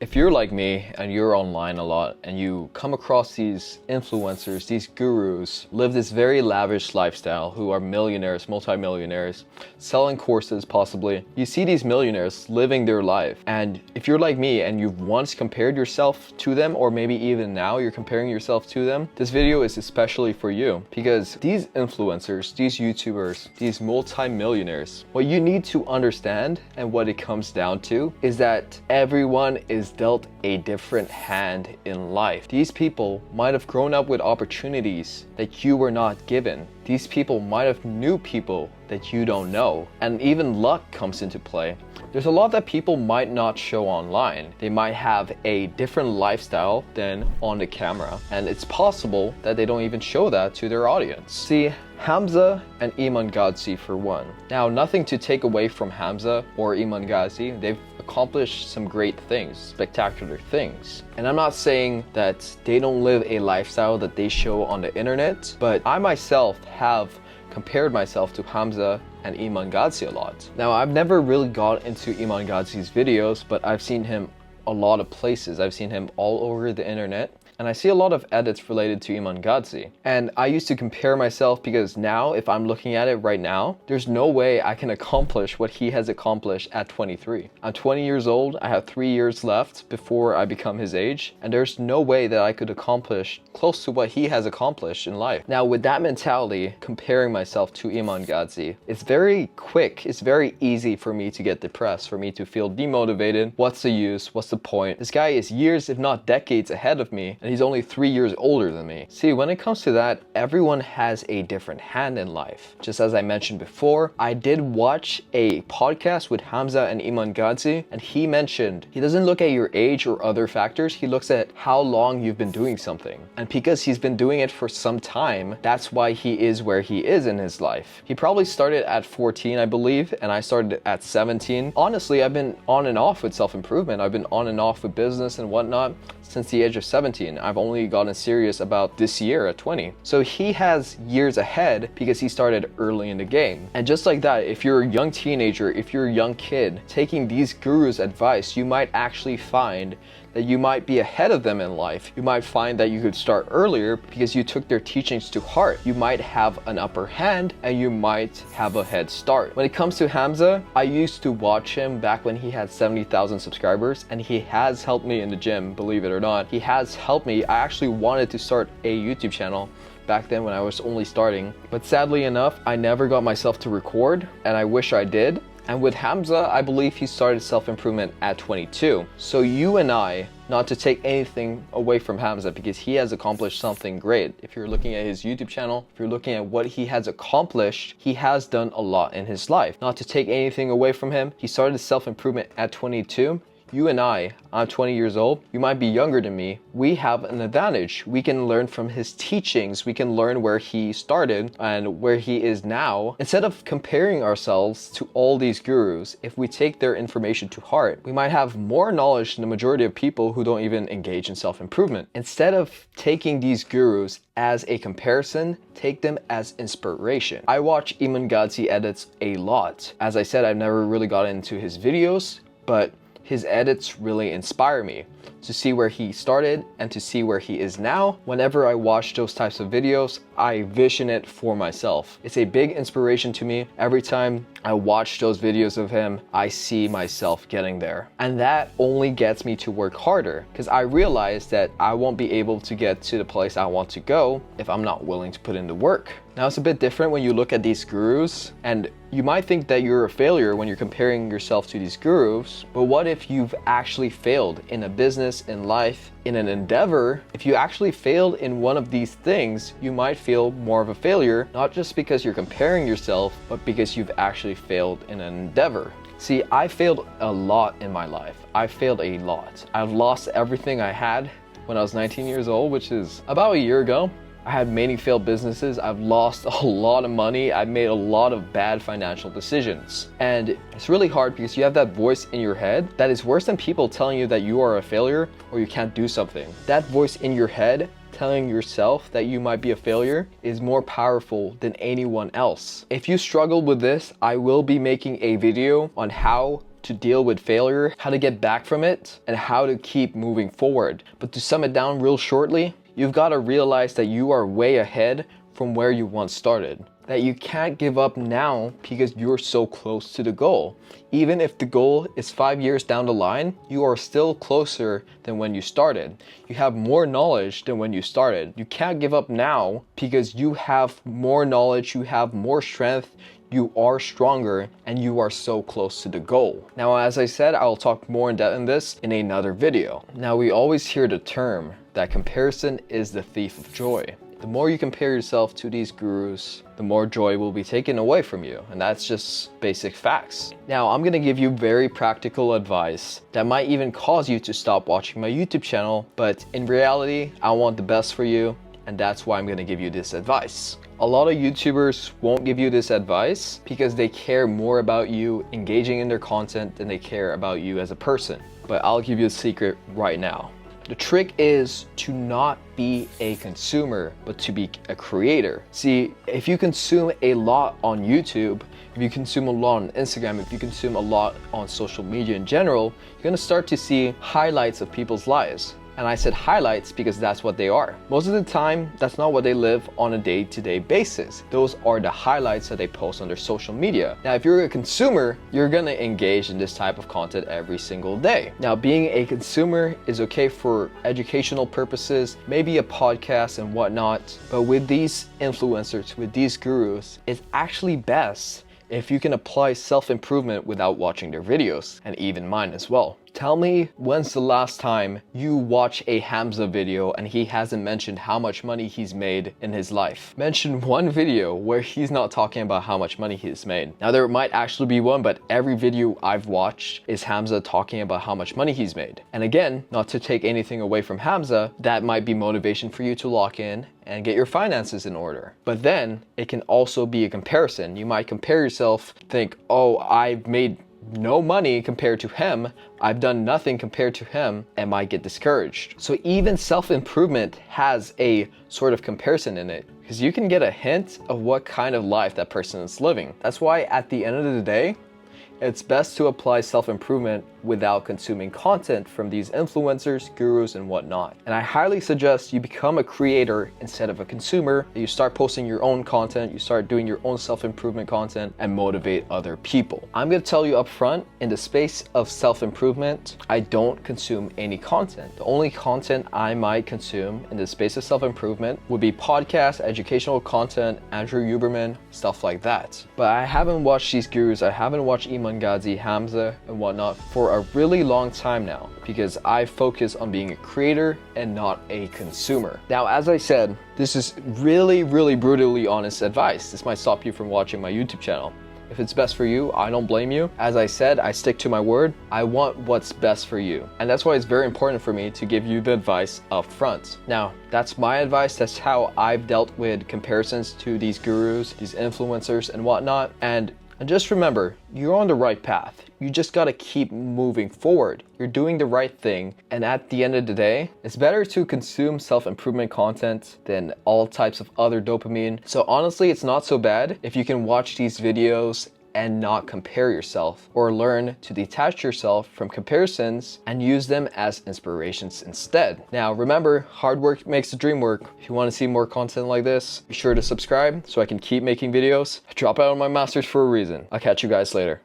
If you're like me and you're online a lot and you come across these influencers, these gurus, live this very lavish lifestyle who are millionaires, multimillionaires, selling courses possibly, you see these millionaires living their life. And if you're like me and you've once compared yourself to them, or maybe even now you're comparing yourself to them, this video is especially for you because these influencers, these YouTubers, these multimillionaires, what you need to understand and what it comes down to is that everyone is dealt a different hand in life. These people might have grown up with opportunities that you were not given. These people might have knew people that you don't know. And even luck comes into play. There's a lot that people might not show online. They might have a different lifestyle than on the camera. And it's possible that they don't even show that to their audience. See, Hamza and Iman Gadzhi for one. Now, nothing to take away from Hamza or Iman Gadzhi. They've accomplished some great things, spectacular things. And I'm not saying that they don't live a lifestyle that they show on the internet, but I myself have compared myself to Hamza and Iman Gadzhi a lot. Now, I've never really got into Iman Gadzhi's videos, but I've seen him a lot of places. I've seen him all over the internet. And I see a lot of edits related to Iman Gadzhi. And I used to compare myself because now, if I'm looking at it right now, there's no way I can accomplish what he has accomplished at 23. I'm 20 years old, I have 3 years left before I become his age, and there's no way that I could accomplish close to what he has accomplished in life. Now, with that mentality, comparing myself to Iman Gadzhi, it's very quick, it's very easy for me to get depressed, for me to feel demotivated. What's the use? What's the point? This guy is years, if not decades ahead of me, and he's only 3 years older than me. See, when it comes to that, everyone has a different hand in life. Just as I mentioned before, I did watch a podcast with Hamza and Iman Gadzhi, and he mentioned he doesn't look at your age or other factors, he looks at how long you've been doing something. And because he's been doing it for some time, that's why he is where he is in his life. He probably started at 14, I believe, and I started at 17. Honestly, I've been on and off with self-improvement. I've been on and off with business and whatnot since the age of 17. I've only gotten serious about this year at 20. So he has years ahead because he started early in the game. And just like that, if you're a young teenager, if you're a young kid, taking these gurus' advice, you might actually find that you might be ahead of them in life. You might find that you could start earlier because you took their teachings to heart. You might have an upper hand and you might have a head start. When it comes to Hamza, I used to watch him back when he had 70,000 subscribers, and he has helped me in the gym, believe it or not. He has helped me. I actually wanted to start a YouTube channel back then when I was only starting, but sadly enough, I never got myself to record, and I wish I did. And with Hamza, I believe he started self-improvement at 22. So you and I, not to take anything away from Hamza because he has accomplished something great. If you're looking at his YouTube channel, if you're looking at what he has accomplished, he has done a lot in his life. Not to take anything away from him, he started self-improvement at 22. You and I'm 20 years old, you might be younger than me, we have an advantage. We can learn from his teachings, we can learn where he started and where he is now. Instead of comparing ourselves to all these gurus, if we take their information to heart, we might have more knowledge than the majority of people who don't even engage in self-improvement. Instead of taking these gurus as a comparison, take them as inspiration. I watch Iman Gadzhi edits a lot. As I said, I've never really got into his videos, but his edits really inspire me to see where he started and to see where he is now. Whenever I watch those types of videos, I vision it for myself. It's a big inspiration to me. Every time I watch those videos of him, I see myself getting there. And that only gets me to work harder because I realize that I won't be able to get to the place I want to go if I'm not willing to put in the work. Now, it's a bit different when you look at these gurus, and you might think that you're a failure when you're comparing yourself to these gurus, but what if you've actually failed in a business, in life, in an endeavor? If you actually failed in one of these things, you might feel more of a failure, not just because you're comparing yourself, but because you've actually failed in an endeavor. See, I failed a lot in my life. I failed a lot. I've lost everything I had when I was 19 years old, which is about a year ago. I had many failed businesses. I've lost a lot of money. I've made a lot of bad financial decisions. And it's really hard because you have that voice in your head that is worse than people telling you that you are a failure or you can't do something. That voice in your head telling yourself that you might be a failure is more powerful than anyone else. If you struggle with this, I will be making a video on how to deal with failure, how to get back from it, and how to keep moving forward. But to sum it down real shortly, you've got to realize that you are way ahead from where you once started. That you can't give up now because you're so close to the goal. Even if the goal is 5 years down the line, you are still closer than when you started. You have more knowledge than when you started. You can't give up now because you have more knowledge, you have more strength, you are stronger, and you are so close to the goal. Now, as I said, I'll talk more in depth on this in another video. Now, we always hear the term that comparison is the thief of joy. The more you compare yourself to these gurus, the more joy will be taken away from you. And that's just basic facts. Now, I'm gonna give you very practical advice that might even cause you to stop watching my YouTube channel. But in reality, I want the best for you. And that's why I'm gonna give you this advice. A lot of YouTubers won't give you this advice because they care more about you engaging in their content than they care about you as a person. But I'll give you a secret right now. The trick is to not be a consumer, but to be a creator. See, if you consume a lot on YouTube, if you consume a lot on Instagram, if you consume a lot on social media in general, you're gonna start to see highlights of people's lives. And I said highlights because that's what they are. Most of the time, that's not what they live on a day-to-day basis. Those are the highlights that they post on their social media. Now, if you're a consumer, you're gonna engage in this type of content every single day. Now, being a consumer is okay for educational purposes, maybe a podcast and whatnot, but with these influencers, with these gurus, it's actually best if you can apply self-improvement without watching their videos, and even mine as well. Tell me, when's the last time you watch a Hamza video and he hasn't mentioned how much money he's made in his life? Mention one video where he's not talking about how much money he's made. Now, there might actually be one, but every video I've watched is Hamza talking about how much money he's made. And again, not to take anything away from Hamza, that might be motivation for you to lock in and get your finances in order. But then it can also be a comparison. You might compare yourself, think, oh, I've made no money compared to him, I've done nothing compared to him, and might get discouraged. So even self-improvement has a sort of comparison in it, because you can get a hint of what kind of life that person is living. That's why at the end of the day, it's best to apply self-improvement without consuming content from these influencers, gurus, and whatnot. And I highly suggest you become a creator instead of a consumer. You start posting your own content, you start doing your own self-improvement content, and motivate other people. I'm gonna tell you up front, in the space of self-improvement, I don't consume any content. The only content I might consume in the space of self-improvement would be podcasts, educational content, Andrew Huberman, stuff like that. But I haven't watched these gurus, I haven't watched Iman Gadzhi, Hamza, and whatnot for a really long time now, because I focus on being a creator and not a consumer. Now, as I said, this is really brutally honest advice. This might stop you from watching my YouTube channel. If it's best for you, I don't blame you. As I said, I stick to my word. I want what's best for you. And that's why it's very important for me to give you the advice up front. Now, that's my advice. That's how I've dealt with comparisons to these gurus, these influencers, and whatnot. And just remember, you're on the right path. You just gotta keep moving forward. You're doing the right thing. And at the end of the day, it's better to consume self-improvement content than all types of other dopamine. So honestly, it's not so bad if you can watch these videos and not compare yourself, or learn to detach yourself from comparisons and use them as inspirations instead. Now, remember, hard work makes the dream work. If you want to see more content like this, be sure to subscribe so I can keep making videos. I drop out of my masters for a reason. I'll catch you guys later.